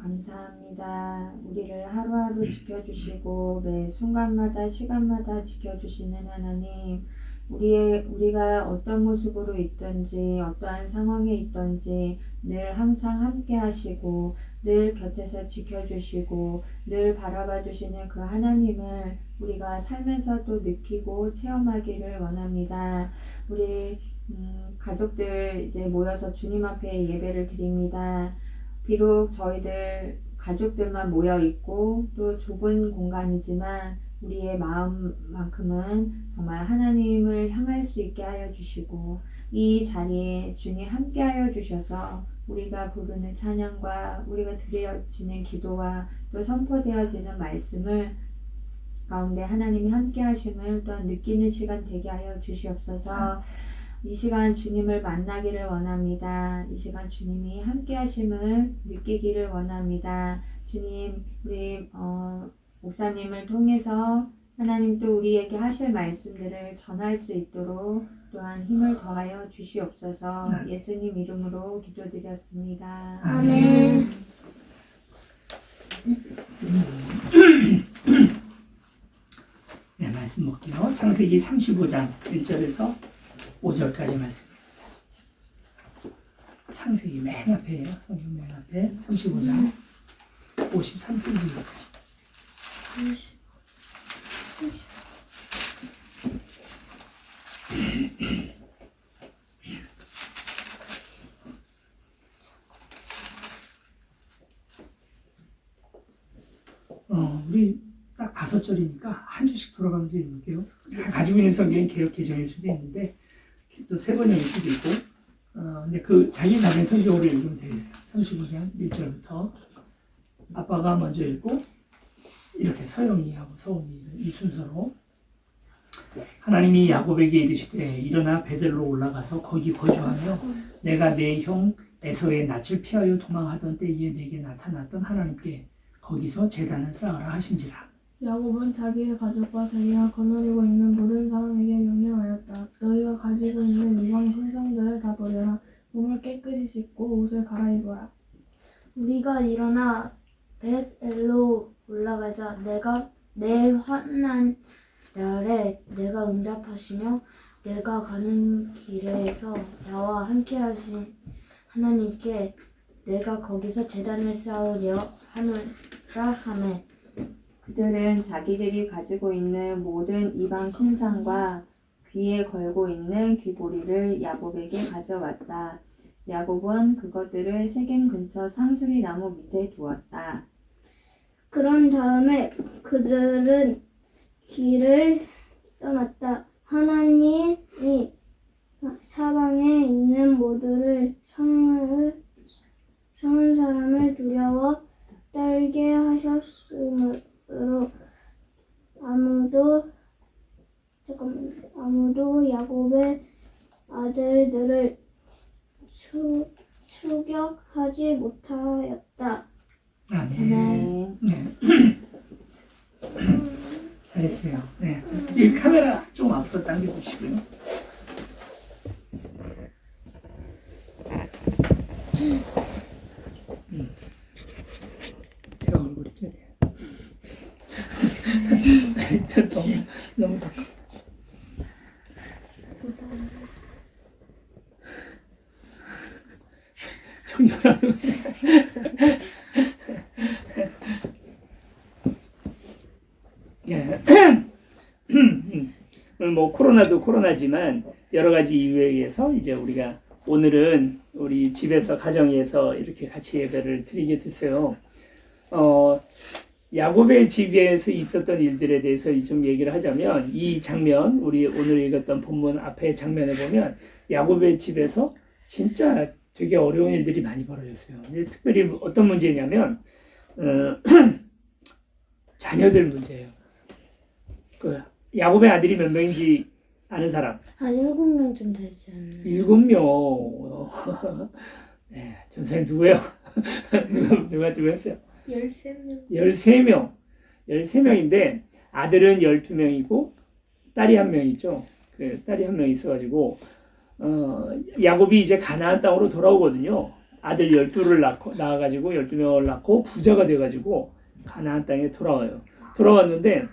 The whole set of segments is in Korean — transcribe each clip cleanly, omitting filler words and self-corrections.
감사합니다. 우리를 하루하루 지켜주시고 매 순간마다 시간마다 지켜주시는 하나님, 우리가 어떤 모습으로 있든지 어떠한 상황에 있든지 늘 항상 함께 하시고 늘 곁에서 지켜주시고 늘 바라봐 주시는 그 하나님을 우리가 살면서 또 느끼고 체험하기를 원합니다. 우리 가족들 이제 모여서 주님 앞에 예배를 드립니다. 비록 저희들 가족들만 모여 있고 또 좁은 공간이지만 우리의 마음만큼은 정말 하나님을 향할 수 있게 하여 주시고 이 자리에 주님 함께 하여 주셔서 우리가 부르는 찬양과 우리가 드려지는 기도와 또 선포되어지는 말씀을 가운데 하나님이 함께 하심을 또한 느끼는 시간 되게 하여 주시옵소서. 이 시간 주님을 만나기를 원합니다. 이 시간 주님이 함께 하심을 느끼기를 원합니다. 주님, 우리 목사님을 통해서 하나님 또 우리에게 하실 말씀들을 전할 수 있도록 또한 힘을 더하여 주시옵소서. 예수님 이름으로 기도드렸습니다. 아멘. 네, 말씀 볼게요. 창세기 35장 1절에서 5절까지 말씀입니다. 창세기 맨 앞에예요. 성경 맨 앞에 35장 53페이지입니다. 우리 딱 5절이니까 한 줄씩 돌아가면서 읽을게요. 가지고 있는 성경이 개역 개정일 수도 있는데 또 세 번역일 수도 있고 근데 그 자기 나의 성경으로 읽으면 되겠어요. 35장 1절부터 아빠가 먼저 읽고 이렇게 서영이 하고 서원이 이 순서로 하나님이 야곱에게 이르시되 일어나 베델로 올라가서 거기 거주하며 내가 내 형 에서의 낯을 피하여 도망하던 때에 내게 나타났던 하나님께 거기서 제단을 쌓으라 하신지라. 야곱은 자기의 가족과 자기가 거느리고 있는 모든 사람에게 명령하였다. 너희가 가지고 있는 이방 신상들을 다 버려라. 몸을 깨끗이 씻고 옷을 갈아입어라. 우리가 일어나 벳엘로 올라가자. 내가 내 환난 날에 내가 응답하시며 내가 가는 길에서 나와 함께하신 하나님께 내가 거기서 제단을 쌓으려 하노라 하매 그들은 자기들이 가지고 있는 모든 이방 신상과 귀에 걸고 있는 귀고리를 야곱에게 가져왔다. 야곱은 그것들을 세겜 근처 상수리 나무 밑에 두었다. 그런 다음에 그들은 길을 떠났다. 하나님이 사방에 있는 모두를 성은 사람을 두려워 떨게 하셨으므로 아무도 야곱의 아들들을 추격하지 못하였다. 아멘. 네. 잘했어요. 네. 이 카메라 좀 앞으로 당겨주시고요. 제가 얼굴이 쩌네요. 너무 가까워. 정렬하는 뭐 코로나도 코로나지만 여러 가지 이유에 의해서 이제 우리가 오늘은 우리 집에서 가정에서 이렇게 같이 예배를 드리게 됐어요. 야곱의 집에서 있었던 일들에 대해서 좀 얘기를 하자면 이 장면 우리 오늘 읽었던 본문 앞에 장면에 보면 야곱의 집에서 진짜 되게 어려운 일들이 많이 벌어졌어요. 근데 특별히 어떤 문제냐면 자녀들 문제예요. 그 야곱의 아들이 몇 명인지 아는 사람? 한 7명쯤 되지 않나요? 7명. 네, 전사님 누구예요? 누가 했어요? 13명. 13명. 13명인데 아들은 12명이고 딸이 1명이죠. 그 딸이 1명 있어가지고 야곱이 이제 가나안 땅으로 돌아오거든요. 아들 12를 낳아가지고 12명을 낳고 부자가 돼가지고 가나안 땅에 돌아와요. 돌아왔는데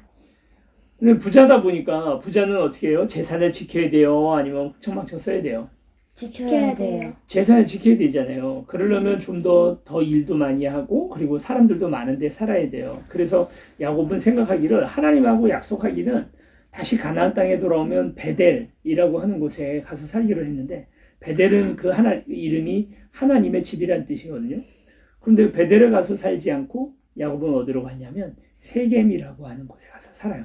근데 부자다 보니까 부자는 어떻게 해요? 재산을 지켜야 돼요? 아니면 흥청망청 써야 돼요? 지켜야 돼요. 재산을 지켜야 되잖아요. 그러려면 좀 더 일도 많이 하고 그리고 사람들도 많은데 살아야 돼요. 그래서 야곱은 생각하기를 하나님하고 약속하기는 다시 가나안 땅에 돌아오면 베델이라고 하는 곳에 가서 살기로 했는데 베델은 그 이름이 하나님의 집이란 뜻이거든요. 그런데 베델에 가서 살지 않고 야곱은 어디로 갔냐면 세겜이라고 하는 곳에 가서 살아요.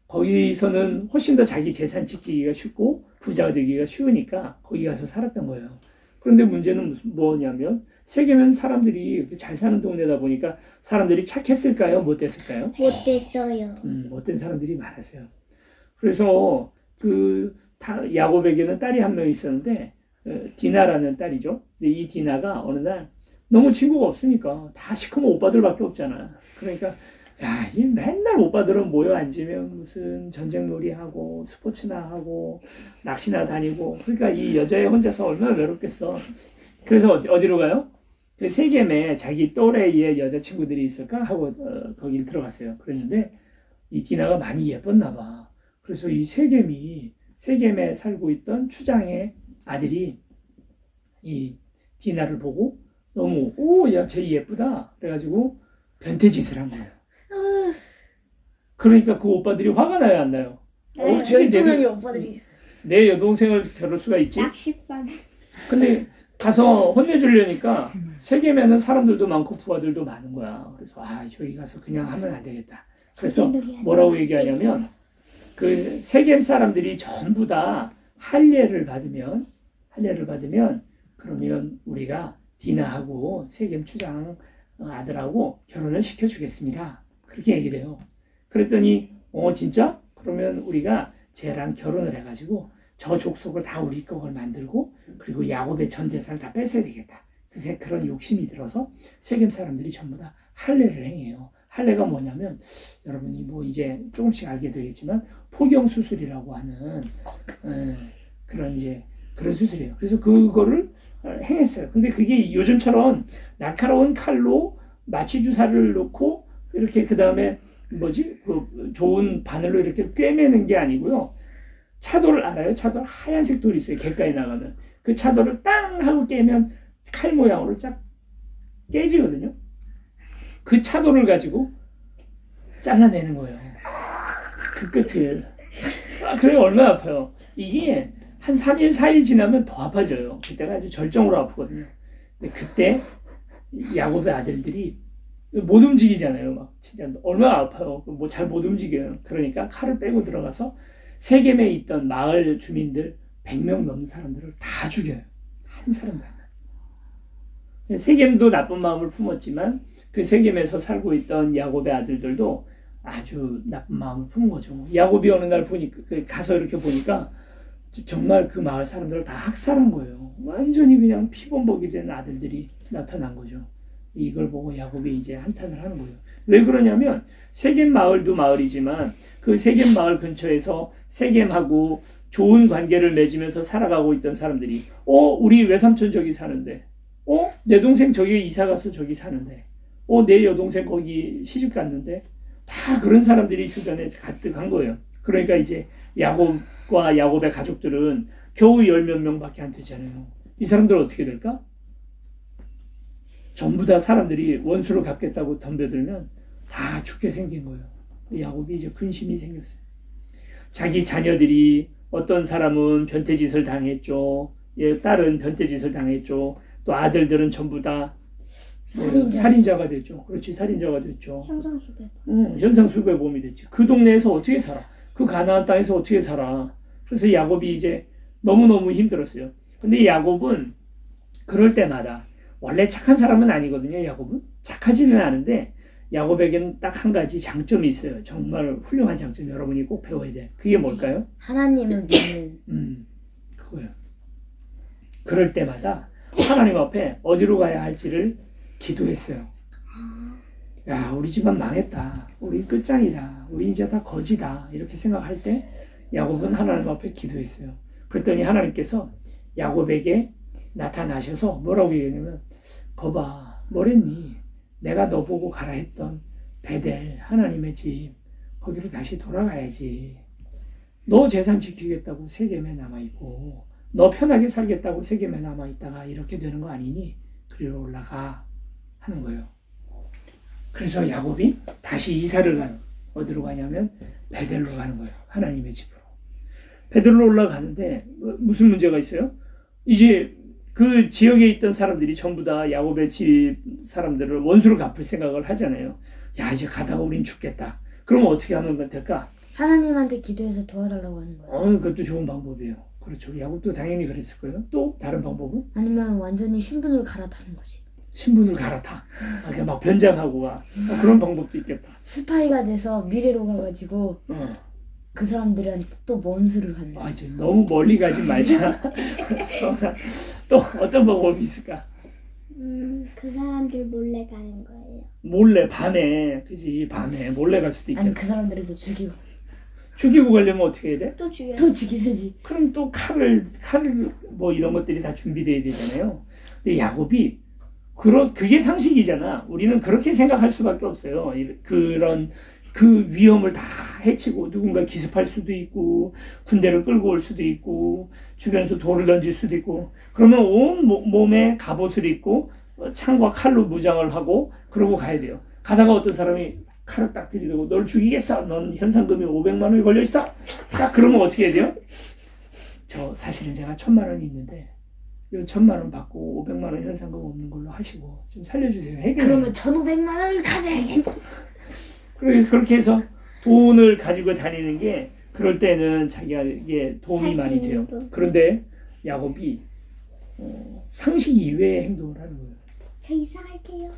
거기서는 훨씬 더 자기 재산 지키기가 쉽고 부자가 되기가 쉬우니까 거기 가서 살았던 거예요. 그런데 문제는 뭐냐면 세계면 사람들이 잘 사는 동네다 보니까 사람들이 착했을까요? 못됐을까요? 못됐어요. 못된 사람들이 많았어요. 그래서 야곱에게는 딸이 1명 있었는데 디나라는 딸이죠. 근데 이 디나가 어느 날 너무 친구가 없으니까 다 시커먼 오빠들밖에 없잖아. 그러니까 야, 이 맨날 오빠들은 모여 앉으면 무슨 전쟁놀이 하고 스포츠나 하고 낚시나 다니고 그러니까 이 여자애 혼자서 얼마나 외롭겠어. 그래서 어디로 가요? 그 세겜에 자기 또래의 여자친구들이 있을까 하고 거기를 들어갔어요. 그랬는데 이 디나가 많이 예뻤나 봐. 그래서 이 세겜에 살고 있던 추장의 아들이 이 디나를 보고 너무 야, 쟤 예쁘다. 그래가지고 변태짓을 한 거예요. 그러니까 그 오빠들이 화가 나요, 안 나요? 저희 두 명이 오빠들이. 내 여동생을 겨룰 수가 있지? 낚시반. 근데 가서 혼내주려니까 세계면은 사람들도 많고 부하들도 많은 거야. 그래서 저기 가서 그냥 하면 안 되겠다. 그래서 뭐라고 얘기하냐면 그 세겜 사람들이 전부 다 할례를 받으면 할례를 받으면 그러면 우리가 디나하고 세겜 추장 아들하고 결혼을 시켜주겠습니다. 그렇게 얘기를 해요. 그랬더니 진짜? 그러면 우리가 쟤랑 결혼을 해가지고 저 족속을 다 우리 거를 만들고 그리고 야곱의 전 재산을 다 뺏어야 되겠다. 그래서 그런 욕심이 들어서 세겜 사람들이 전부 다 할례를 행해요. 할례가 뭐냐면 여러분이 뭐 이제 조금씩 알게 되겠지만 포경 수술이라고 하는 그런 수술이에요. 그래서 그거를 행했어요. 근데 그게 요즘처럼 날카로운 칼로 마취 주사를 놓고 이렇게 그 다음에 그 좋은 바늘로 이렇게 꿰매는 게 아니고요. 차돌을 알아요? 차돌 하얀색 돌이 있어요. 객가에 나가면 그 차돌을 땅 하고 깨면 칼 모양으로 쫙 깨지거든요. 그 차돌을 가지고 잘라내는 거예요. 그 끝을. 그래 얼마나 아파요. 이게 한 3일, 4일 지나면 더 아파져요. 그때가 아주 절정으로 아프거든요. 근데 그때 야곱의 아들들이 못 움직이잖아요. 막 진짜 얼마나 아파요. 뭐 잘 못 움직여요. 그러니까 칼을 빼고 들어가서 세겜에 있던 마을 주민들 100명 넘는 사람들을 다 죽여요. 한 사람도 안 나요. 세겜도 나쁜 마음을 품었지만 그 세겜에서 살고 있던 야곱의 아들들도 아주 나쁜 마음을 품은 거죠. 야곱이 어느 날 보니까 가서 이렇게 보니까 정말 그 마을 사람들을 다 학살한 거예요. 완전히 그냥 피범벅이 된 아들들이 나타난 거죠. 이걸 보고 야곱이 이제 한탄을 하는 거예요. 왜 그러냐면 세겜 마을도 마을이지만 그 세겜 마을 근처에서 세겜하고 좋은 관계를 맺으면서 살아가고 있던 사람들이 우리 외삼촌 저기 사는데 내 동생 저기 이사 가서 저기 사는데 내 여동생 거기 시집 갔는데 다 그런 사람들이 주변에 가득한 거예요. 그러니까 이제 야곱과 야곱의 가족들은 겨우 10몇 명밖에 안 되잖아요. 이 사람들은 어떻게 될까? 전부 다 사람들이 원수를 갚겠다고 덤벼들면 다 죽게 생긴 거예요. 야곱이 이제 근심이 생겼어요. 자기 자녀들이 어떤 사람은 변태짓을 당했죠. 딸은 변태짓을 당했죠. 또 아들들은 전부 다 살인자가 됐죠. 그렇지, 살인자가 됐죠. 형상수배. 현상수배범이 됐지. 그 동네에서 어떻게 살아? 그 가나안 땅에서 어떻게 살아? 그래서 야곱이 이제 너무너무 힘들었어요. 근데 야곱은 그럴 때마다 원래 착한 사람은 아니거든요. 야곱은 착하지는 않은데 야곱에게는 딱 한 가지 장점이 있어요. 정말 훌륭한 장점 여러분이 꼭 배워야 돼. 그게 뭘까요? 하나님을 믿는. 그거예요. 그럴 때마다 하나님 앞에 어디로 가야 할지를 기도했어요. 야, 우리 집안 망했다. 우리 끝장이다. 우리 이제 다 거지다. 이렇게 생각할 때 야곱은 하나님 앞에 기도했어요. 그랬더니 하나님께서 야곱에게 나타나셔서 뭐라고 얘기하냐면 거봐, 뭐랬니? 내가 너 보고 가라 했던 베델 하나님의 집 거기로 다시 돌아가야지. 너 재산 지키겠다고 세겜에 남아있고 너 편하게 살겠다고 세겜에 남아있다가 이렇게 되는 거 아니니? 그리로 올라가 하는 거예요. 그래서 야곱이 다시 이사를 가요. 어디로 가냐면 베델로 가는 거예요. 하나님의 집으로. 베델로 올라가는데 무슨 문제가 있어요? 이제 그 지역에 있던 사람들이 전부 다 야곱의 집 사람들을 원수를 갚을 생각을 하잖아요. 야, 이제 가다가 우린 죽겠다. 그럼 어떻게 하면 될까? 하나님한테 기도해서 도와달라고 하는 거예요. 그것도 좋은 방법이에요. 그렇죠. 야곱도 당연히 그랬을 거예요. 또 다른 방법은? 아니면 완전히 신분을 갈아타는 거지. 신분을 갈아타. 그러니까 막 변장하고 와. 그런 방법도 있겠다. 스파이가 돼서 미래로 가가지고 그 사람들한테 또 원수를 하는 거야. 이제 너무 멀리 가지 말자. 또 어떤 방법이 있을까? 그 사람들 몰래 가는 거예요. 몰래 밤에, 그지? 밤에 몰래 갈 수도 있겠다. 아니 그 사람들을 또 죽이고 죽이고 가려면 어떻게 해야 돼? 또 죽여. 또 죽여야지. 그럼 또 칼을 뭐 이런 것들이 다 준비돼야 되잖아요. 근데 야곱이 그게 상식이잖아. 우리는 그렇게 생각할 수밖에 없어요. 그런 그 위험을 다 해치고 누군가 기습할 수도 있고 군대를 끌고 올 수도 있고 주변에서 돌을 던질 수도 있고 그러면 온 몸에 갑옷을 입고 창과 칼로 무장을 하고 그러고 가야 돼요. 가다가 어떤 사람이 칼을 딱 들이대고 널 죽이겠어. 넌 현상금이 500만 원이 걸려있어. 딱 그러면 어떻게 해야 돼요? 사실은 제가 1000만 원이 있는데 요 1000만 원 받고 500만 원 현상금 없는 걸로 하시고 좀 살려주세요. 그러면 1500만 원을 가져야겠다. 그렇게 해서 돈을 가지고 다니는 게 그럴 때는 자기가 이게 도움이 많이 돼요. 그런데 야곱이 상식 이외의 행동을 하는 거예요. 저 이사할게요.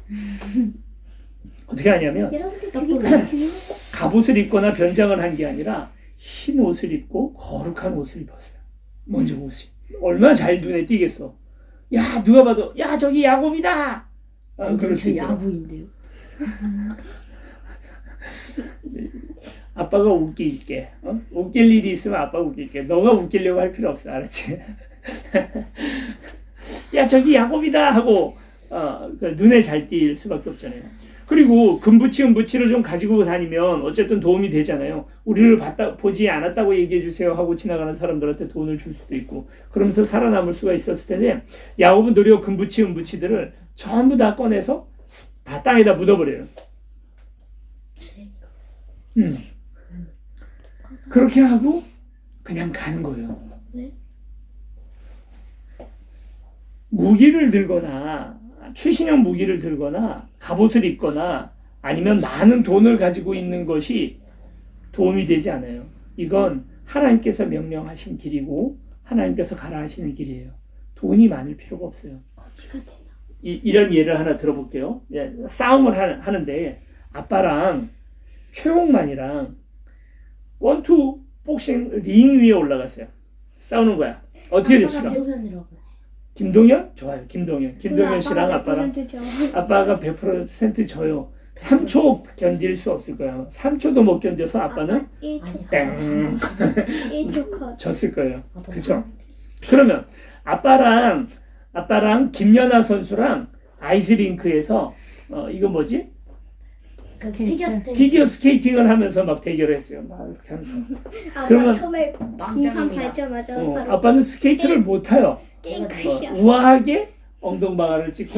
어떻게 하냐면 여러분들 재밌게 주세요. 갑옷을 입거나 변장을 한 게 아니라 흰 옷을 입고 거룩한 옷을 입었어요. 먼저 옷이 얼마나 잘 눈에 띄겠어. 야 누가 봐도 야 저기 야곱이다. 그럴 수 저 있죠. 야구인데요. 아빠가 웃길게. 웃길 일이 있으면 아빠가 웃길게. 너가 웃기려고 할 필요 없어. 알았지? 야 저기 야곱이다 하고 그 눈에 잘 띌 수밖에 없잖아요. 그리고 금부치 은부치를 좀 가지고 다니면 어쨌든 도움이 되잖아요. 우리를 보지 않았다고 얘기해 주세요 하고 지나가는 사람들한테 돈을 줄 수도 있고 그러면서 살아남을 수가 있었을 텐데 야곱은 도리어 금부치 은부치들을 전부 다 꺼내서 다 땅에다 묻어버려요. 그렇게 하고 그냥 가는 거예요. 무기를 들거나 최신형 무기를 들거나 갑옷을 입거나 아니면 많은 돈을 가지고 있는 것이 도움이 되지 않아요. 이건 하나님께서 명령하신 길이고 하나님께서 가라 하시는 길이에요. 돈이 많을 필요가 없어요. 거지가 돼요. 이런 예를 하나 들어볼게요. 싸움을 하는데 아빠랑 최홍만이랑 권투 복싱 링 위에 올라갔어요. 싸우는 거야. 어떻게 됐을까? 김동현이라고. 김동현? 좋아요. 김동현 씨랑 아빠랑 100% 죠. 아빠가 100% 져요. 3초 견딜 수 없을 거야. 3초도 못 견뎌서 아빠는 1초 땡 1초 컷. 졌을 거예요. 그렇죠? 그러면 아빠랑 김연아 선수랑 아이스링크에서 이거 뭐지? 그 피겨 스테이지. 피겨 스케이팅을 하면서 막 대결했어요. 막 이렇게 하면서. 아빠 그러면- 처음에 빙판 망정입니다. 밟자마자 바로 아빠는 스케이트를 못 타요. 띵크샷. 우아하게 엉덩방아를 찍고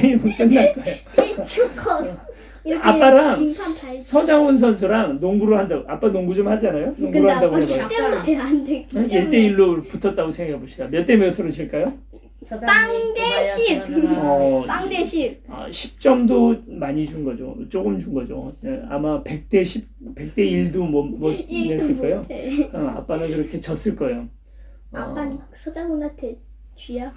게임은 끝날 거예요. 1초 컷. 이렇게 아빠랑 빙판 밟. 서장훈 선수랑 농구를 한다고. 아빠 농구 좀 하잖아요. 농구를 근데 한다고 아빠 해봐요. 기 때문에 안 돼. 기 때문에. 1대1로 붙었다고 생각해 봅시다. 몇 대 몇으로 칠까요? 빵대 10. 빵 대 10. 10점도 많이 준 거죠. 조금 준 거죠. 아마 100대 10, 100대 1도 못 냈을 거예요. 못해. 아빠는 그렇게 졌을 거예요. 아빠는 서장훈한테 쥐야.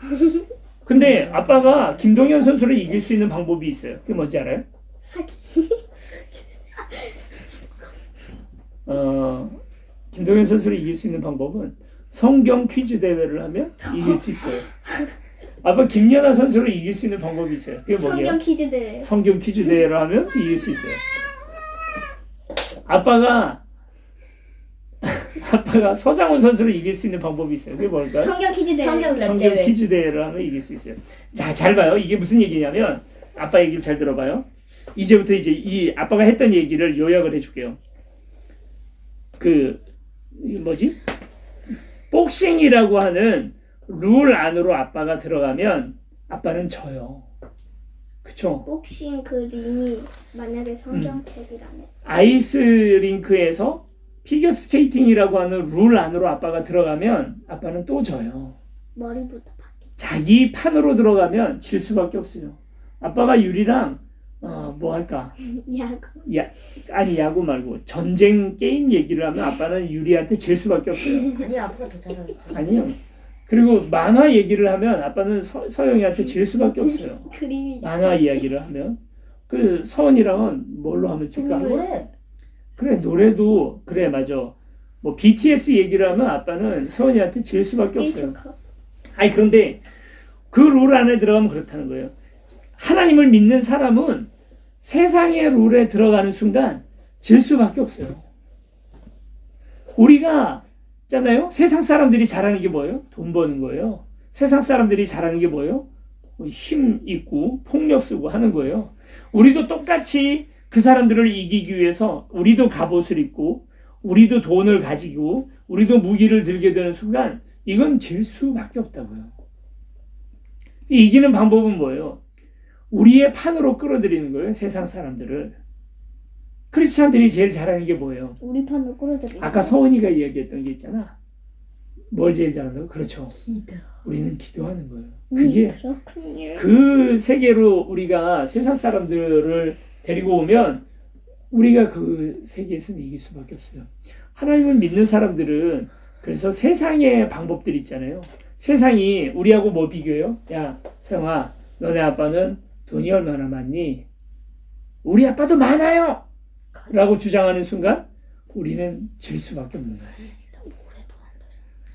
근데 아빠가 김동현 선수를 이길 수 있는 방법이 있어요. 그게 뭔지 알아요? 사기. 김동현 선수를 이길 수 있는 방법은 성경 퀴즈 대회를 하면 이길 수 있어요. 아빠 김연아 선수를 이길 수 있는 방법이 있어요. 그게 뭐예요? 성경 퀴즈 대회. 성경 퀴즈 대회를 하면 이길 수 있어요. 아빠가 서장훈 선수를 이길 수 있는 방법이 있어요. 그게 뭘까요? 성경 퀴즈 대회. 성경 랩 성경 대회. 퀴즈 대회를 하면 이길 수 있어요. 자, 잘 봐요. 이게 무슨 얘기냐면 아빠 얘기를 잘 들어봐요. 이제부터 이제 이 아빠가 했던 얘기를 요약을 해줄게요. 이 뭐지? 복싱이라고 하는 룰 안으로 아빠가 들어가면 아빠는 져요. 그쵸? 복싱 그 링이 만약에 성경책이라면 아이스링크에서 피겨 스케이팅이라고 하는 룰 안으로 아빠가 들어가면 아빠는 또 져요. 머리부터 바뀌. 자기 판으로 들어가면 질 수밖에 없어요. 아빠가 유리랑 뭐 할까? 야구. 야구 말고 전쟁 게임 얘기를 하면 아빠는 유리한테 질 수밖에 없어요. 아니 아빠가 더 잘하죠. 아니요. 그리고 만화 얘기를 하면 아빠는 서영이한테 질 수밖에 없어요. 그림이. 만화 이야기를 하면 그 서원이랑은 뭘로 하면 질까? 노래. 그래 노래도 그래 맞아. 뭐 BTS 얘기를 하면 아빠는 서원이한테 질 수밖에 없어요. 1초 컷. 아니 그런데 그 룰 안에 들어가면 그렇다는 거예요. 하나님을 믿는 사람은 세상의 룰에 들어가는 순간 질 수밖에 없어요. 우리가 있잖아요. 세상 사람들이 잘하는 게 뭐예요? 돈 버는 거예요. 세상 사람들이 잘하는 게 뭐예요? 힘 있고 폭력 쓰고 하는 거예요. 우리도 똑같이 그 사람들을 이기기 위해서 우리도 갑옷을 입고 우리도 돈을 가지고 우리도 무기를 들게 되는 순간 이건 질 수밖에 없다고요. 이기는 방법은 뭐예요? 우리의 판으로 끌어들이는 거예요. 세상 사람들을. 크리스찬들이 제일 잘하는 게 뭐예요? 우리 판으로 끌어들이. 아까 서은이가 이야기했던 게 있잖아. 뭘 제일 잘한다고? 그렇죠. 기도. 우리는 기도하는 거예요. 그게 그렇군요. 그 세계로 우리가 세상 사람들을 데리고 오면 우리가 그 세계에서는 이길 수밖에 없어요. 하나님을 믿는 사람들은 그래서 세상의 방법들 있잖아요. 세상이 우리하고 뭐 비교해요? 야, 세영아, 너네 아빠는 돈이 얼마나 많니? 우리 아빠도 많아요! 라고 주장하는 순간 우리는 질 수밖에 없는 거예요.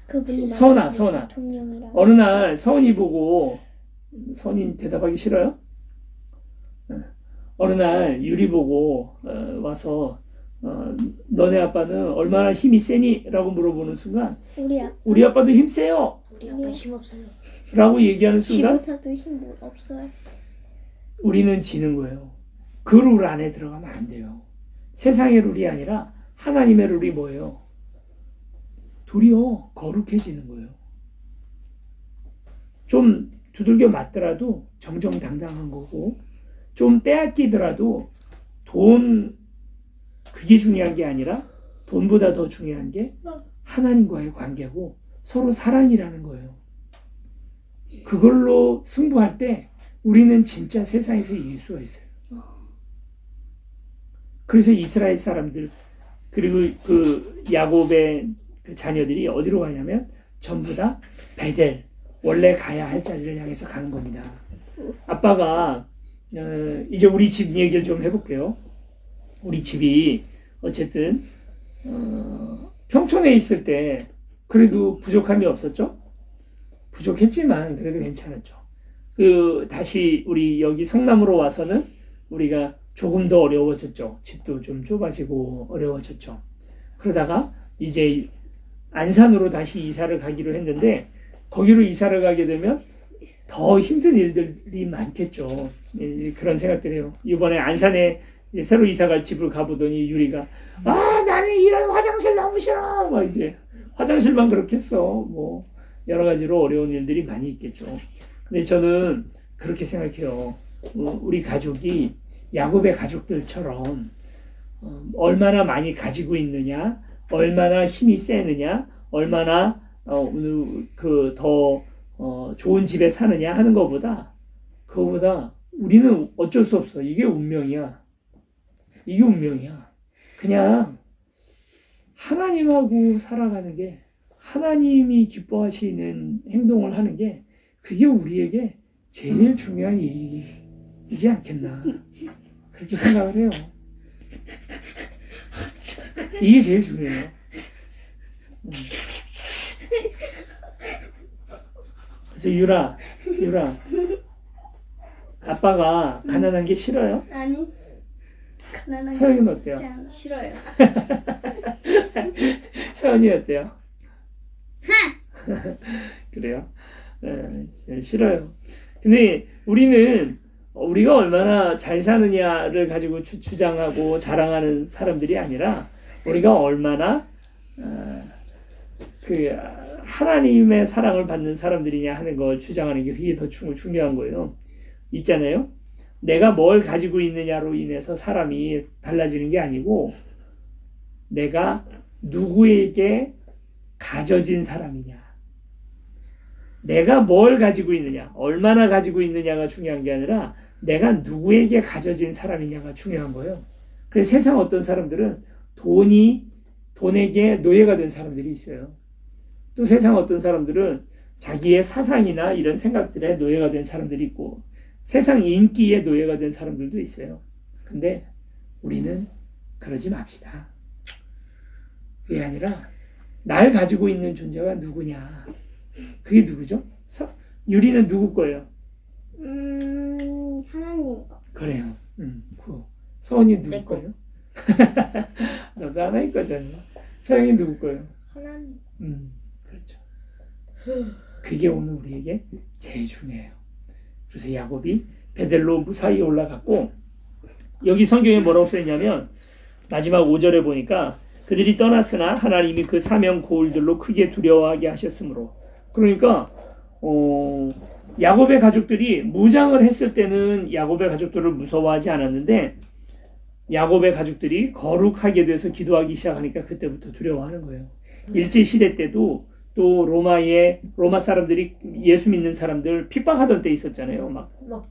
그분이 서은아, 나중에 서은아. 대통령이라. 어느 날 서은이 보고, 서은이 대답하기 싫어요? 어느 날 유리 보고 와서 너네 아빠는 얼마나 힘이 세니? 라고 물어보는 순간 우리 아빠도 힘 세요! 우리 아빠 힘 없어요. 라고 얘기하는 순간 지보다도 힘 없어요. 우리는 지는 거예요. 그 룰 안에 들어가면 안 돼요. 세상의 룰이 아니라 하나님의 룰이 뭐예요? 도리어 거룩해지는 거예요. 좀 두들겨 맞더라도 정정당당한 거고, 좀 빼앗기더라도 돈, 그게 중요한 게 아니라 돈보다 더 중요한 게 하나님과의 관계고 서로 사랑이라는 거예요. 그걸로 승부할 때 우리는 진짜 세상에서 이길 수가 있어요. 그래서 이스라엘 사람들, 그리고 그 야곱의 그 자녀들이 어디로 가냐면 전부 다 베델, 원래 가야 할 자리를 향해서 가는 겁니다. 아빠가 이제 우리 집 얘기를 좀 해볼게요. 우리 집이 어쨌든 평촌에 있을 때 그래도 부족함이 없었죠? 부족했지만 그래도 괜찮았죠. 다시 우리 여기 성남으로 와서는 우리가 조금 더 어려워졌죠. 집도 좀 좁아지고 어려워졌죠. 그러다가 이제 안산으로 다시 이사를 가기로 했는데 거기로 이사를 가게 되면 더 힘든 일들이 많겠죠. 그런 생각들을 해요. 이번에 안산에 이제 새로 이사갈 집을 가보더니 유리가 나는 이런 화장실 너무 싫어. 막 이제 화장실만 그렇겠어. 뭐 여러 가지로 어려운 일들이 많이 있겠죠. 근데 저는 그렇게 생각해요. 우리 가족이 야곱의 가족들처럼 얼마나 많이 가지고 있느냐, 얼마나 힘이 세느냐, 얼마나 더 좋은 집에 사느냐 하는 것보다 그거보다 우리는 어쩔 수 없어. 이게 운명이야. 이게 운명이야. 그냥 하나님하고 살아가는 게, 하나님이 기뻐하시는 행동을 하는 게 그게 우리에게 제일 중요한 일이지 않겠나, 그렇게 생각을 해요. 이게 제일 중요해요. 그래서 유라, 아빠가 가난한 게 싫어요? 아니. 가난한 서영이는 게 어때요? 쉽지 않아. 싫어요. 서연이 어때요? 그래요? 싫어요. 근데 우리는 우리가 얼마나 잘 사느냐를 가지고 주장하고 자랑하는 사람들이 아니라 우리가 얼마나 하나님의 사랑을 받는 사람들이냐 하는 걸 주장하는 게 그게 더 중요한 거예요. 있잖아요. 내가 뭘 가지고 있느냐로 인해서 사람이 달라지는 게 아니고 내가 누구에게 가져진 사람이냐, 내가 뭘 가지고 있느냐, 얼마나 가지고 있느냐가 중요한 게 아니라 내가 누구에게 가져진 사람이냐가 중요한 거예요. 그래서 세상 어떤 사람들은 돈에게 노예가 된 사람들이 있어요. 또 세상 어떤 사람들은 자기의 사상이나 이런 생각들에 노예가 된 사람들이 있고 세상 인기에 노예가 된 사람들도 있어요. 근데 우리는 그러지 맙시다. 그게 아니라 날 가지고 있는 존재가 누구냐. 그게 누구죠? 유리는 누구 거예요? 하나님 거. 그래요. 서원이 누구 내 거. 거예요? 너도 하나일 거잖아. 서영이 누구 거예요? 하나님. 그렇죠. 그게 오늘 우리에게 제일 중요해요. 그래서 야곱이 베델로 무사히 올라갔고, 여기 성경에 뭐라고 써있냐면 마지막 5절에 보니까 그들이 떠났으나 하나님이 그 사명 고울들로 크게 두려워하게 하셨으므로, 그러니까 야곱의 가족들이 무장을 했을 때는 야곱의 가족들을 무서워하지 않았는데 야곱의 가족들이 거룩하게 돼서 기도하기 시작하니까 그때부터 두려워하는 거예요. 일제시대 때도 또 로마 사람들이 예수 믿는 사람들 핍박하던 때 있었잖아요. 막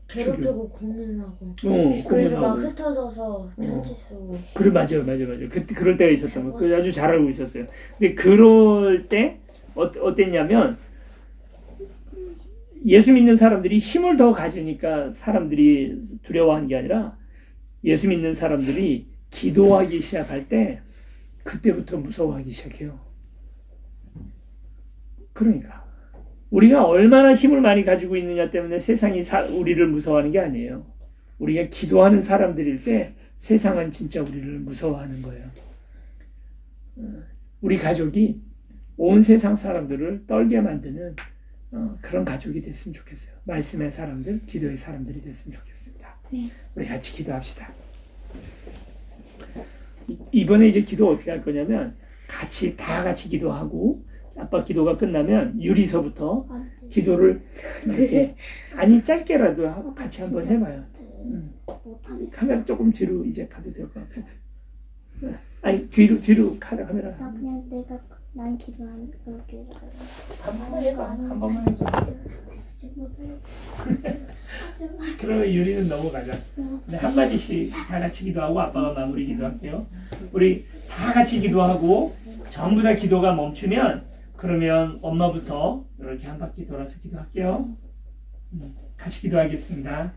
괴롭히고 고문하고. 고문하고. 그래서 막 흩어져서 편지 쓰고. 그래, 맞아요. 그럴 때가 있었던 거. 그 아주 잘 알고 있었어요. 근데 그럴 때 어땠냐면 예수 믿는 사람들이 힘을 더 가지니까 사람들이 두려워하는 게 아니라 예수 믿는 사람들이 기도하기 시작할 때 그때부터 무서워하기 시작해요. 그러니까 우리가 얼마나 힘을 많이 가지고 있느냐 때문에 세상이 우리를 무서워하는 게 아니에요. 우리가 기도하는 사람들일 때 세상은 진짜 우리를 무서워하는 거예요. 우리 가족이 온 세상 사람들을 떨게 만드는 그런 가족이 됐으면 좋겠어요. 말씀의 사람들, 기도의 사람들이 됐으면 좋겠습니다. 네. 우리 같이 기도합시다. 이번에 이제 기도 어떻게 할 거냐면 다 같이 기도하고 아빠 기도가 끝나면 유리서부터 기도를 이렇게 아니 짧게라도 하고 같이 한번 해봐요. 카메라 조금 뒤로 이제 가도 될 것 같고. 아니 뒤로 카메라. 나 그냥 난 기도하는 그렇게 한 번만 해봐. 한 번만 해봐. 그러면 유리는 넘어가자. 네, 한 마디씩 다 같이 기도하고 아빠가 마무리 기도할게요. 우리 다 같이 기도하고 전부 다 기도가 멈추면 그러면 엄마부터 이렇게 한 바퀴 돌아서 기도할게요. 같이 기도하겠습니다.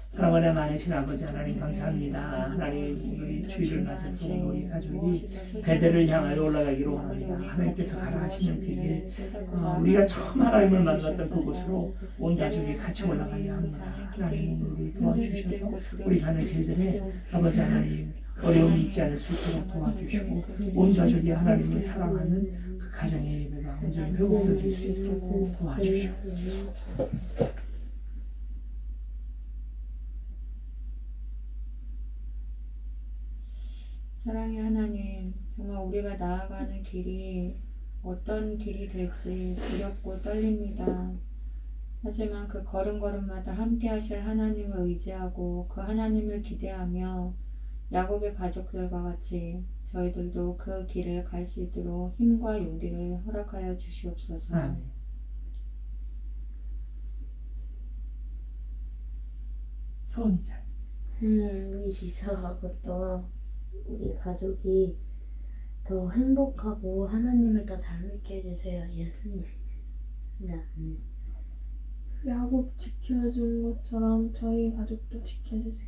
사랑하는 많으신 아버지 하나님 감사합니다. 하나님 우리 주일을 맞아서 우리 가족이 베델을 향하여 올라가기로 원합니다. 하나님께서 가라 하시는 그 길, 우리가 처음 하나님을 만났던 그곳으로 온 가족이 같이 올라가려 합니다. 하나님 우리 도와주셔서 우리 가는 길들에 아버지 하나님 어려움이 있지 않을 수 있도록 도와주시고 온 가족이 하나님을 사랑하는 그 가정의 예배가 온전히 회복될 수 있도록 도와주시옵소서. 사랑의 하나님, 정말 우리가 나아가는 길이 어떤 길이 될지 두렵고 떨립니다. 하지만 그 걸음걸음마다 함께 하실 하나님을 의지하고 그 하나님을 기대하며 야곱의 가족들과 같이 저희들도 그 길을 갈 수 있도록 힘과 용기를 허락하여 주시옵소서. 아멘. 서은이 잘. 우리 지사하고 또 우리 가족이 더 행복하고 하나님을 더 잘 믿게 해주세요. 예수님. 네. 야곱 지켜준 것처럼 저희 가족도 지켜주세요.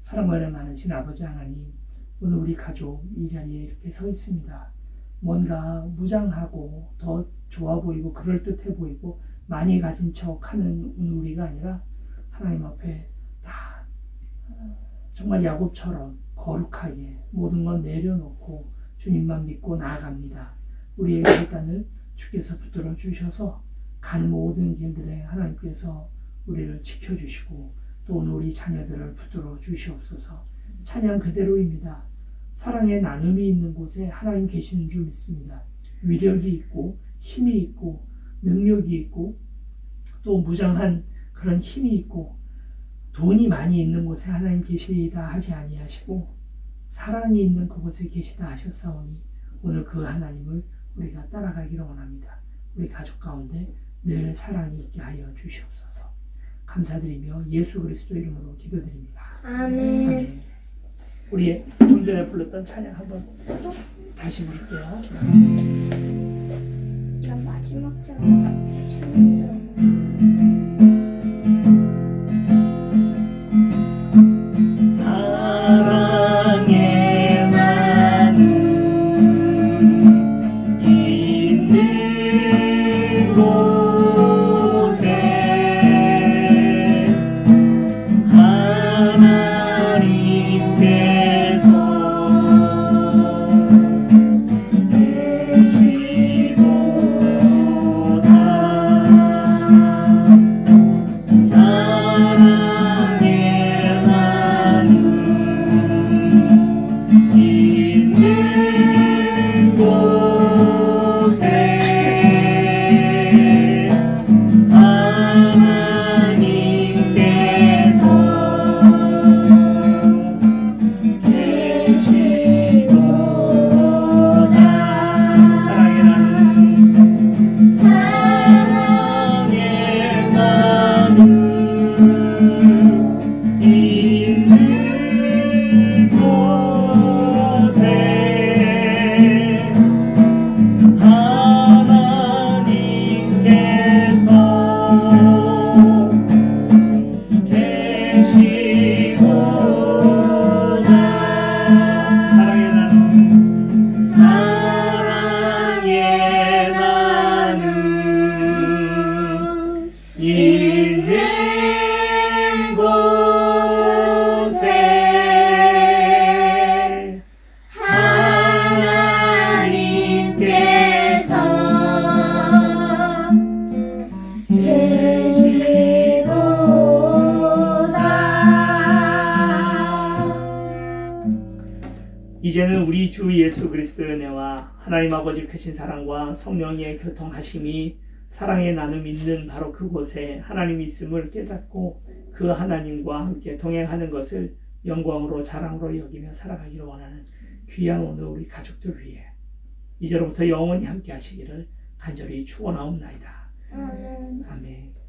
사랑과 많으신 아버지 하나님, 오늘 우리 가족 이 자리에 이렇게 서 있습니다. 뭔가 무장하고 더 좋아 보이고 그럴듯해 보이고 많이 가진 척하는 우리가 아니라 하나님 앞에 다 정말 야곱처럼 거룩하게 모든 건 내려놓고 주님만 믿고 나아갑니다. 우리의 결단을 주께서 붙들어 주셔서 가는 모든 길들에 하나님께서 우리를 지켜주시고 또 오늘 우리 자녀들을 붙들어 주시옵소서. 찬양 그대로입니다. 사랑의 나눔이 있는 곳에 하나님 계시는 줄 믿습니다. 위력이 있고 힘이 있고 능력이 있고 또 무장한 그런 힘이 있고 돈이 많이 있는 곳에 하나님 계시다 하지 아니하시고 사랑이 있는 그곳에 계시다 하셨사오니 오늘 그 하나님을 우리가 따라가기를 원합니다. 우리 가족 가운데 늘 사랑이 있게 하여 주시옵소서. 감사드리며 예수 그리스도 이름으로 기도드립니다. 아멘. 우리 좀 전에 불렀던 찬양 한번 다시 부를게요. 난 마지막 장 사랑의 나눔 있는 곳에 하나님께서 계시고 있는 곳에 하나님께서 이제는 우리 주 예수 그리스도의 은혜와 하나님 아버지 크신 사랑과 성령의 교통하심이 사랑의 나눔 있는 바로 그곳에 하나님이 있음을 깨닫고 그 하나님과 함께 동행하는 것을 영광으로 자랑으로 여기며 살아가기를 원하는 귀한 오늘 우리 가족들 위해 이제로부터 영원히 함께 하시기를 간절히 축원하옵나이다. 아멘.